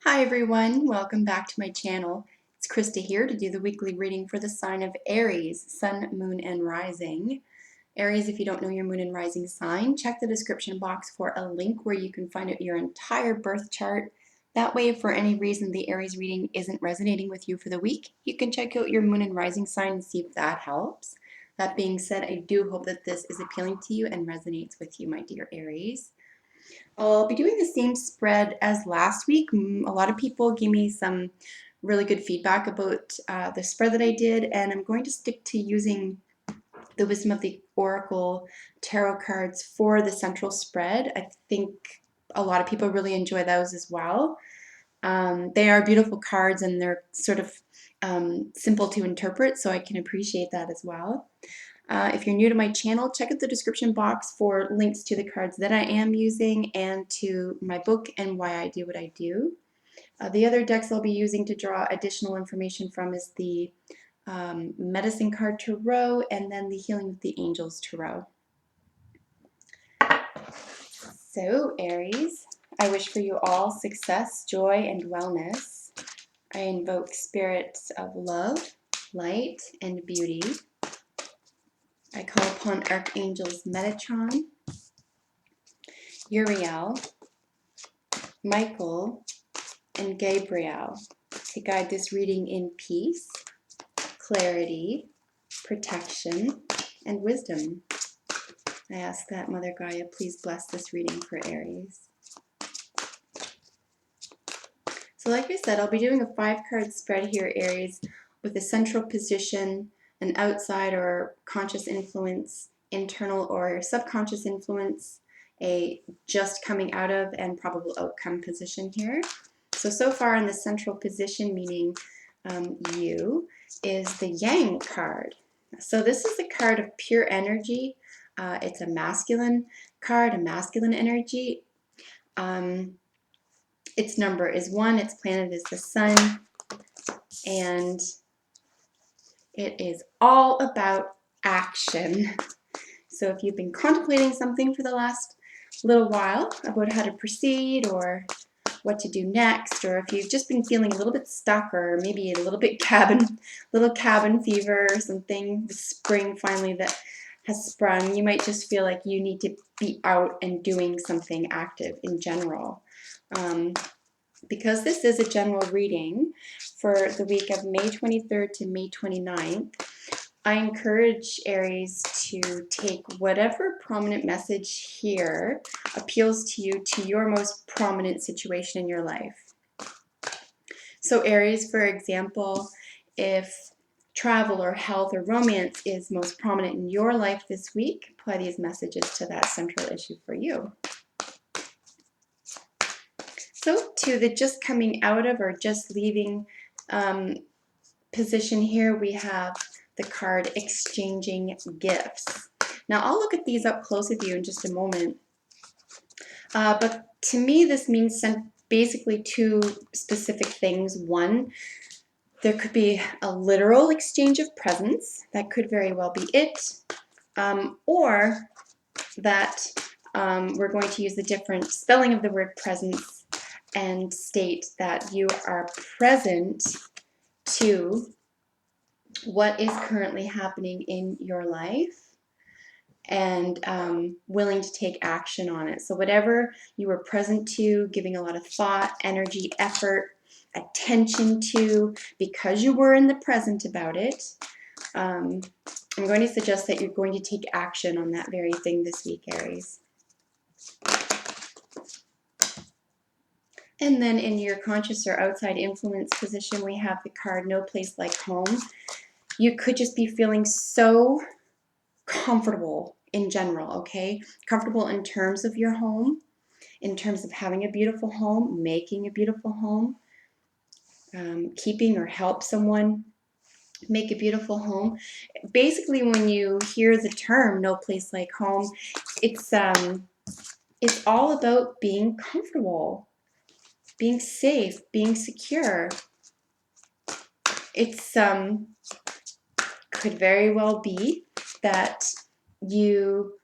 Hi everyone, welcome back to my channel. It's Krista here to do the weekly reading for the sign of Aries, Sun, Moon, and Rising. Aries, if you don't know your Moon and Rising sign, check the description box for a link where you can find out your entire birth chart. That way, if for any reason the Aries reading isn't resonating with you for the week, you can check out your Moon and Rising sign and see if that helps. That being said, I do hope that this is appealing to you and resonates with you, my dear Aries. I'll be doing the same spread as last week. A lot of people gave me some really good feedback about the spread that I did, and I'm going to stick to using the Wisdom of the Oracle tarot cards for the central spread. I think a lot of people really enjoy those as well. They are beautiful cards and they're sort of simple to interpret, so I can appreciate that as well. If you're new to my channel, check out the description box for links to the cards that I am using and to my book and why I do what I do. The other decks I'll be using to draw additional information from is the Medicine Card Tarot and then the Healing with the Angels Tarot. So, Aries, I wish for you all success, joy, and wellness. I invoke spirits of love, light, and beauty. I call upon Archangels Metatron, Uriel, Michael, and Gabriel to guide this reading in peace, clarity, protection, and wisdom. I ask that Mother Gaia please bless this reading for Aries. So like I said, I'll be doing a 5-card spread here, Aries, with a central position, an outside or conscious influence, internal or subconscious influence, a just coming out of and probable outcome position here. So far in the central position, meaning you, is the Yang card. So this is a card of pure energy. It's a masculine card, a masculine energy. Its number is 1, its planet is the sun, and it is all about action. So if you've been contemplating something for the last little while about how to proceed or what to do next, or if you've just been feeling a little bit stuck or maybe a little bit cabin fever or something, the spring finally that has sprung, you might just feel like you need to be out and doing something active in general. Because this is a general reading for the week of May 23rd to May 29th, I encourage Aries to take whatever prominent message here appeals to you to your most prominent situation in your life. So Aries, for example, if travel or health or romance is most prominent in your life this week, apply these messages to that central issue for you. So to the just coming out of or just leaving position here, we have the card Exchanging Gifts. Now I'll look at these up close with you in just a moment. But to me this means basically 2 specific things. One, there could be a literal exchange of presents. That could very well be it. Or that we're going to use the different spelling of the word presents and state that you are present to what is currently happening in your life and willing to take action on it. So whatever you were present to, giving a lot of thought, energy, effort, attention to, because you were in the present about it, I'm going to suggest that you're going to take action on that very thing this week, Aries. And then in your conscious or outside influence position, we have the card No Place Like Home. You could just be feeling so comfortable in general, okay? Comfortable in terms of your home, in terms of having a beautiful home, making a beautiful home, keeping or help someone make a beautiful home. Basically, when you hear the term No Place Like Home, it's all about being comfortable, being safe, being secure. It's could very well be that you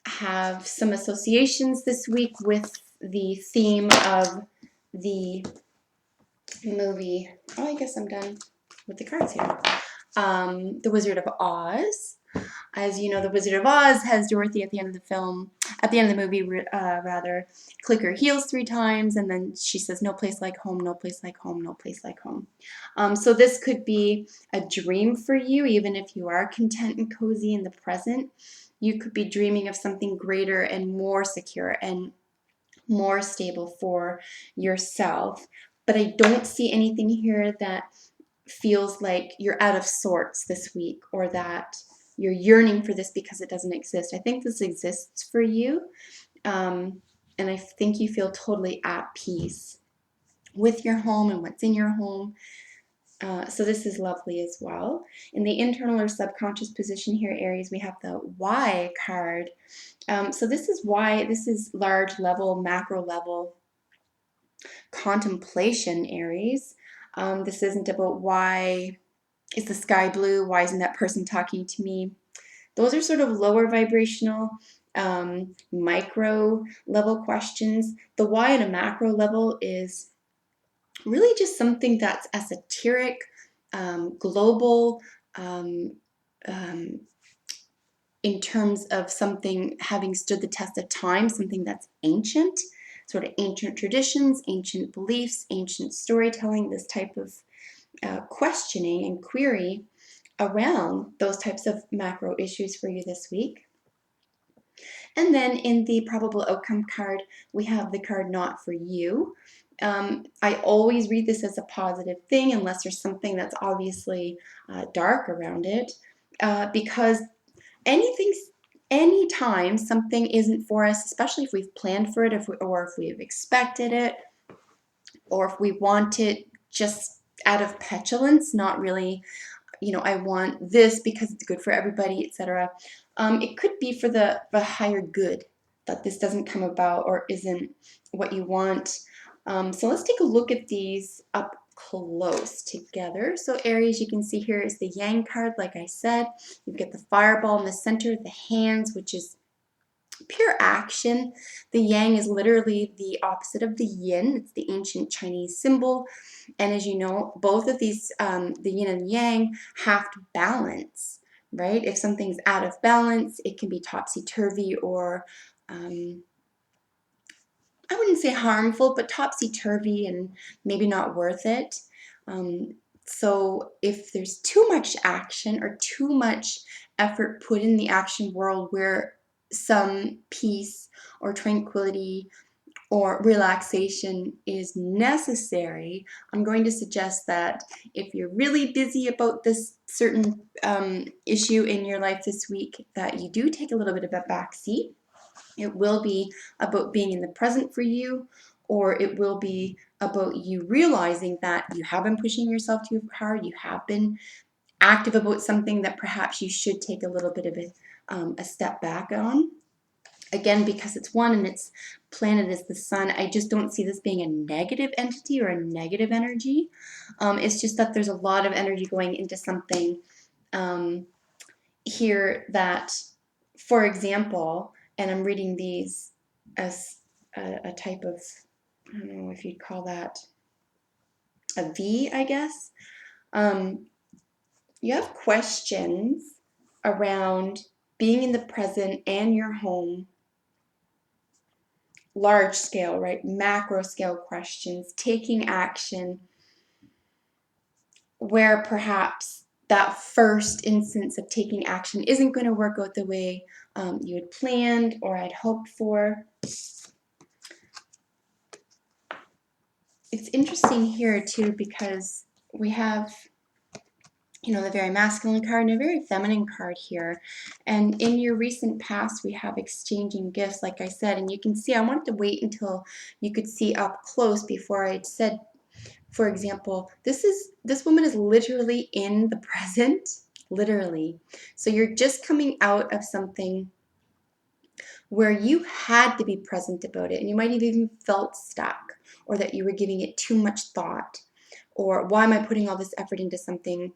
have some associations this week with the theme of the movie. Oh, I guess I'm done with the cards here. The Wizard of Oz. As you know, the Wizard of Oz has Dorothy at the end of the film, at the end of the movie, rather, click her heels 3 times, and then she says, "No place like home, no place like home, no place like home." So this could be a dream for you, even if you are content and cozy in the present. You could be dreaming of something greater and more secure and more stable for yourself. But I don't see anything here that feels like you're out of sorts this week or that you're yearning for this because it doesn't exist. I think this exists for you. And I think you feel totally at peace with your home and what's in your home. So this is lovely as well. In the internal or subconscious position here, Aries, we have the why card. So this is why, this is large level, macro level contemplation, Aries. This isn't about why is the sky blue? Why isn't that person talking to me? Those are sort of lower vibrational, micro level questions. The why at a macro level is really just something that's esoteric, global, um, um, in terms of something having stood the test of time, something that's ancient, sort of ancient traditions, ancient beliefs, ancient storytelling, this type of questioning and query around those types of macro issues for you this week. And then in the probable outcome card, we have the card not for you. I always read this as a positive thing unless there's something that's obviously dark around it, because anything, anytime something isn't for us, especially if we've planned for it, or if we've expected it, or if we want it just out of petulance, not really, I want this because it's good for everybody, etc. It could be for the higher good that this doesn't come about or isn't what you want. So let's take a look at these up close together. So Aries, you can see here is the Yang card, like I said. You get the fireball in the center, the hands, which is pure action. The Yang is literally the opposite of the Yin. It's the ancient Chinese symbol. And as you know, both of these, the Yin and Yang, have to balance, right? If something's out of balance, it can be topsy-turvy or, I wouldn't say harmful, but topsy-turvy and maybe not worth it. So if there's too much action or too much effort put in the action world where some peace or tranquility or relaxation is necessary, I'm going to suggest that if you're really busy about this certain issue in your life this week, that you do take a little bit of a back seat. It will be about being in the present for you, or it will be about you realizing that you have been pushing yourself too hard, you have been active about something that perhaps you should take a little bit of a step back on. Again, because it's one and its planet is the sun, I just don't see this being a negative entity or a negative energy. It's just that there's a lot of energy going into something here that, for example, and I'm reading these as a type of, I don't know if you'd call that a V, I guess. You have questions around being in the present and your home, large scale, right? Macro scale questions, taking action where perhaps that first instance of taking action isn't going to work out the way you had planned or had hoped for. It's interesting here too because we have, the very masculine card and a very feminine card here. And in your recent past, we have exchanging gifts, like I said, and you can see I wanted to wait until you could see up close before I said, for example, this woman is literally in the present, literally. So you're just coming out of something where you had to be present about it, and you might have even felt stuck, or that you were giving it too much thought, or why am I putting all this effort into something,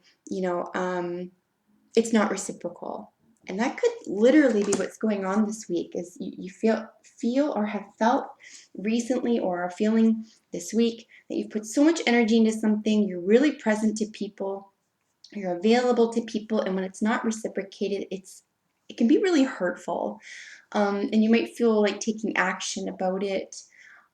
it's not reciprocal. And that could literally be what's going on this week, is you feel or have felt recently or are feeling this week that you've put so much energy into something, you're really present to people, you're available to people, and when it's not reciprocated, it can be really hurtful. And you might feel like taking action about it.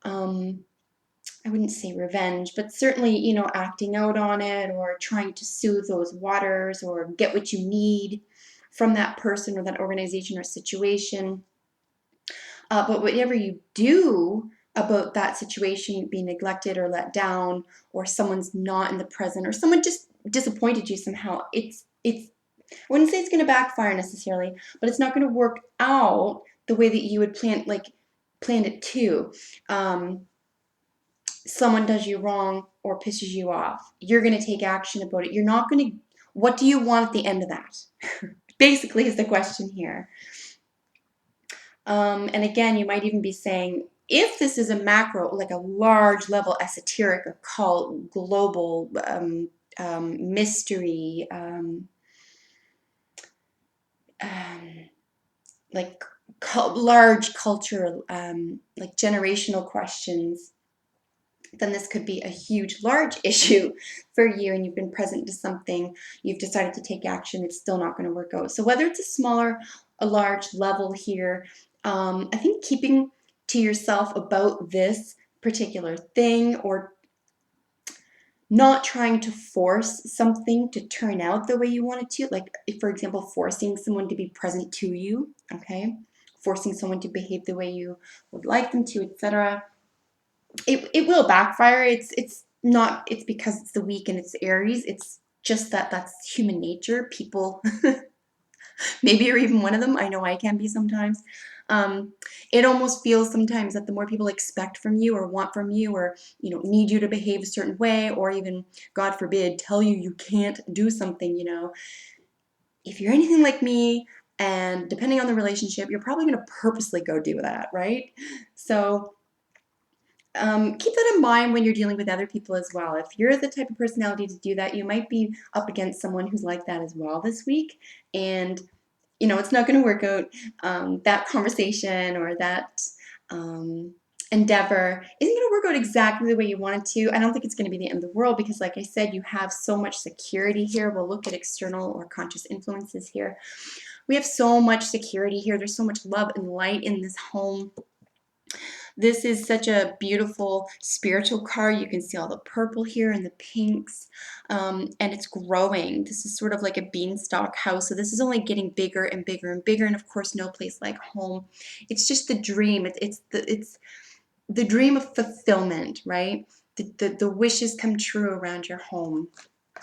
I wouldn't say revenge, but certainly, acting out on it or trying to soothe those waters or get what you need from that person or that organization or situation. But whatever you do about that situation being neglected or let down, or someone's not in the present, or someone just disappointed you somehow, I wouldn't say it's going to backfire necessarily, but it's not going to work out the way that you would planned it to. Someone does you wrong or pisses you off, you're going to take action about it. You're not going to, what do you want at the end of that? Basically is the question here. And again, you might even be saying, if this is a macro, like a large level esoteric, occult, global mystery, like large culture, like generational questions, then this could be a huge, large issue for you, and you've been present to something, you've decided to take action, it's still not going to work out. So whether it's a smaller, a large level here, I think keeping to yourself about this particular thing, or not trying to force something to turn out the way you want it to, like, if, for example, forcing someone to be present to you, okay, forcing someone to behave the way you would like them to, etc. It will backfire. It's not, it's because it's the week and it's Aries. It's just that's human nature. People, maybe you're even one of them. I know I can be sometimes. It almost feels sometimes that the more people expect from you or want from you, or need you to behave a certain way, or even, God forbid, tell you you can't do something, if you're anything like me, and depending on the relationship, you're probably going to purposely go do that, right? So keep that in mind when you're dealing with other people as well. If you're the type of personality to do that, you might be up against someone who's like that as well this week. And, it's not going to work out. That conversation or that endeavor isn't going to work out exactly the way you want it to. I don't think it's going to be the end of the world, because, like I said, you have so much security here. We'll look at external or conscious influences here. We have so much security here. There's so much love and light in this home. This is such a beautiful spiritual card. You can see all the purple here and the pinks, and it's growing. This is sort of like a beanstalk house, so this is only getting bigger and bigger and bigger, and of course, no place like home. It's just the dream. It's the dream of fulfillment, right? The wishes come true around your home.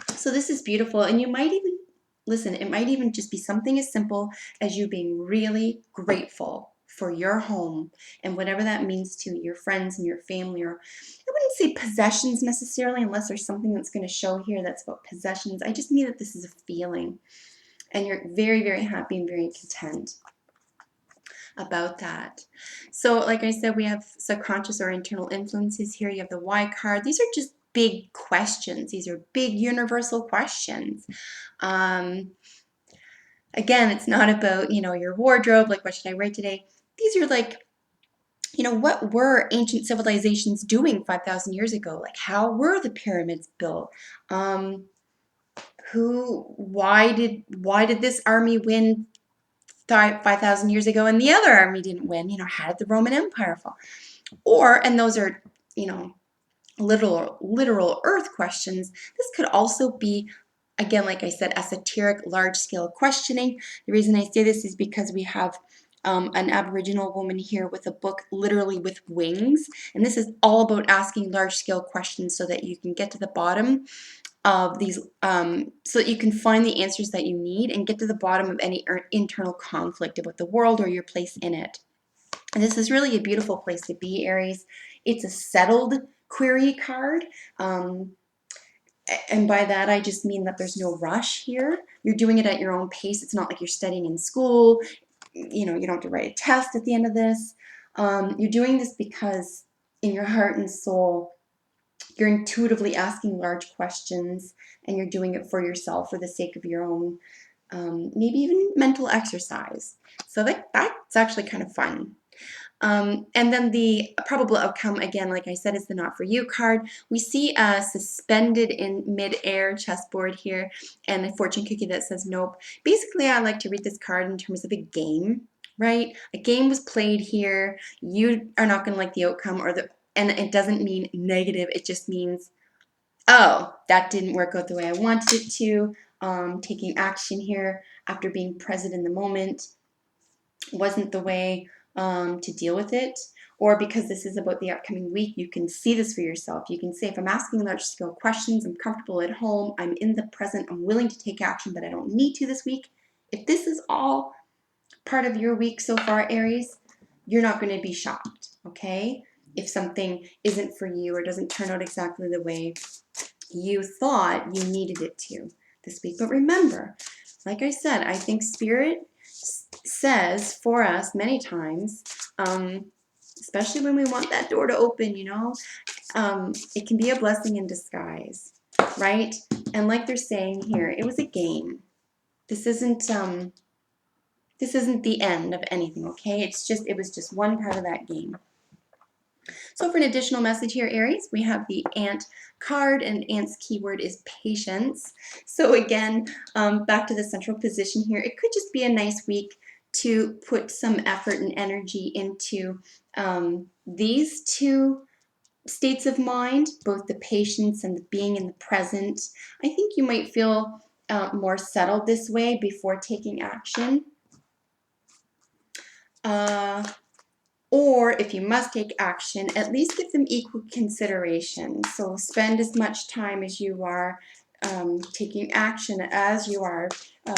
So this is beautiful, and you might even, listen, it might even just be something as simple as you being really grateful for your home and whatever that means to your friends and your family, or I wouldn't say possessions necessarily, unless there's something that's going to show here that's about possessions. I just mean that this is a feeling, and you're very, very happy and very content about that. So like I said, we have subconscious or internal influences here. You have the Y card. These are just big questions. These are big universal questions. Again, it's not about, your wardrobe, like what should I wear today? These are like, what were ancient civilizations doing 5,000 years ago? Like, how were the pyramids built? Why did this army win 5,000 years ago and the other army didn't win? How did the Roman Empire fall? And those are, literal earth questions. This could also be, again, like I said, esoteric, large-scale questioning. The reason I say this is because we have an Aboriginal woman here with a book literally with wings, and this is all about asking large-scale questions so that you can get to the bottom of these, so that you can find the answers that you need and get to the bottom of any internal conflict about the world or your place in it. And this is really a beautiful place to be, Aries. It's a settled query card. And by that, I just mean that there's no rush here. You're doing it at your own pace. It's not like you're studying in school. You don't have to write a test at the end of this. You're doing this because in your heart and soul, you're intuitively asking large questions, and you're doing it for yourself, for the sake of your own maybe even mental exercise. So that's actually kind of fun. And then the probable outcome, again, like I said, is the not for you card. We see a suspended in mid-air chessboard here and a fortune cookie that says nope. Basically, I like to read this card in terms of a game, right? A game was played here. You are not going to like the outcome, and it doesn't mean negative. It just means, oh, that didn't work out the way I wanted it to. Taking action here after being present in the moment wasn't the way to deal with it. Or because this is about the upcoming week, you can see this for yourself. You can say, if I'm asking large scale questions, I'm comfortable at home, I'm in the present, I'm willing to take action, but I don't need to this week. If this is all part of your week so far, Aries, you're not going to be shocked, okay? If something isn't for you or doesn't turn out exactly the way you thought you needed it to this week. But remember, like I said, I think Spirit says for us many times, especially when we want that door to open, it can be a blessing in disguise, right? And like they're saying here, it was a game. This isn't the end of anything, okay? It was just one part of that game. So for an additional message here, Aries, we have the ant card, and ant's keyword is patience. So again, back to the central position here, it could just be a nice week to put some effort and energy into these two states of mind, both the patience and the being in the present. I think you might feel more settled this way before taking action. Or if you must take action, at least give them equal consideration. So spend as much time as you are taking action as you are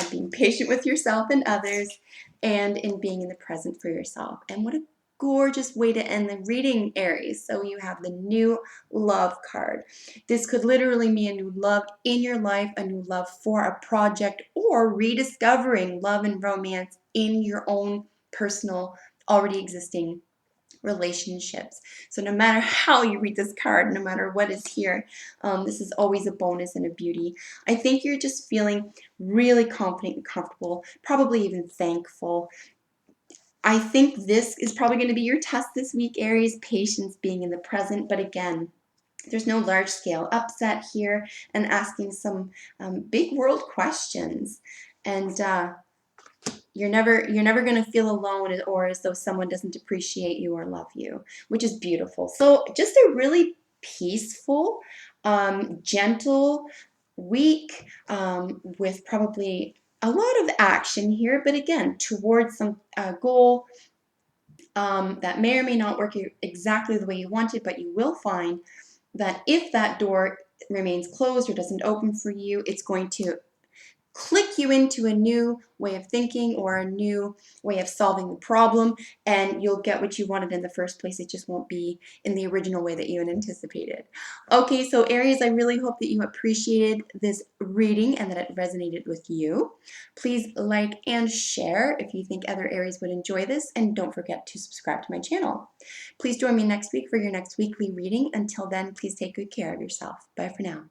being patient with yourself and others, and in being in the present for yourself. And what a gorgeous way to end the reading, Aries. So you have the new love card. This could literally mean a new love in your life, a new love for a project, or rediscovering love and romance in your own personal already existing relationships. So no matter how you read this card, no matter what is here, this is always a bonus and a beauty. I think you're just feeling really confident and comfortable, probably even thankful. I think this is probably going to be your test this week, Aries, patience, being in the present. But again, there's no large scale upset here, and asking some big world questions. And you're never going to feel alone or as though someone doesn't appreciate you or love you, which is beautiful. So just a really peaceful, gentle week with probably a lot of action here, but again, towards some goal that may or may not work exactly the way you wanted, but you will find that if that door remains closed or doesn't open for you, it's going to click you into a new way of thinking or a new way of solving the problem, and you'll get what you wanted in the first place. It just won't be in the original way that you had anticipated. Okay, so Aries, I really hope that you appreciated this reading and that it resonated with you. Please like and share if you think other Aries would enjoy this, and don't forget to subscribe to my channel. Please join me next week for your next weekly reading. Until then, please take good care of yourself. Bye for now.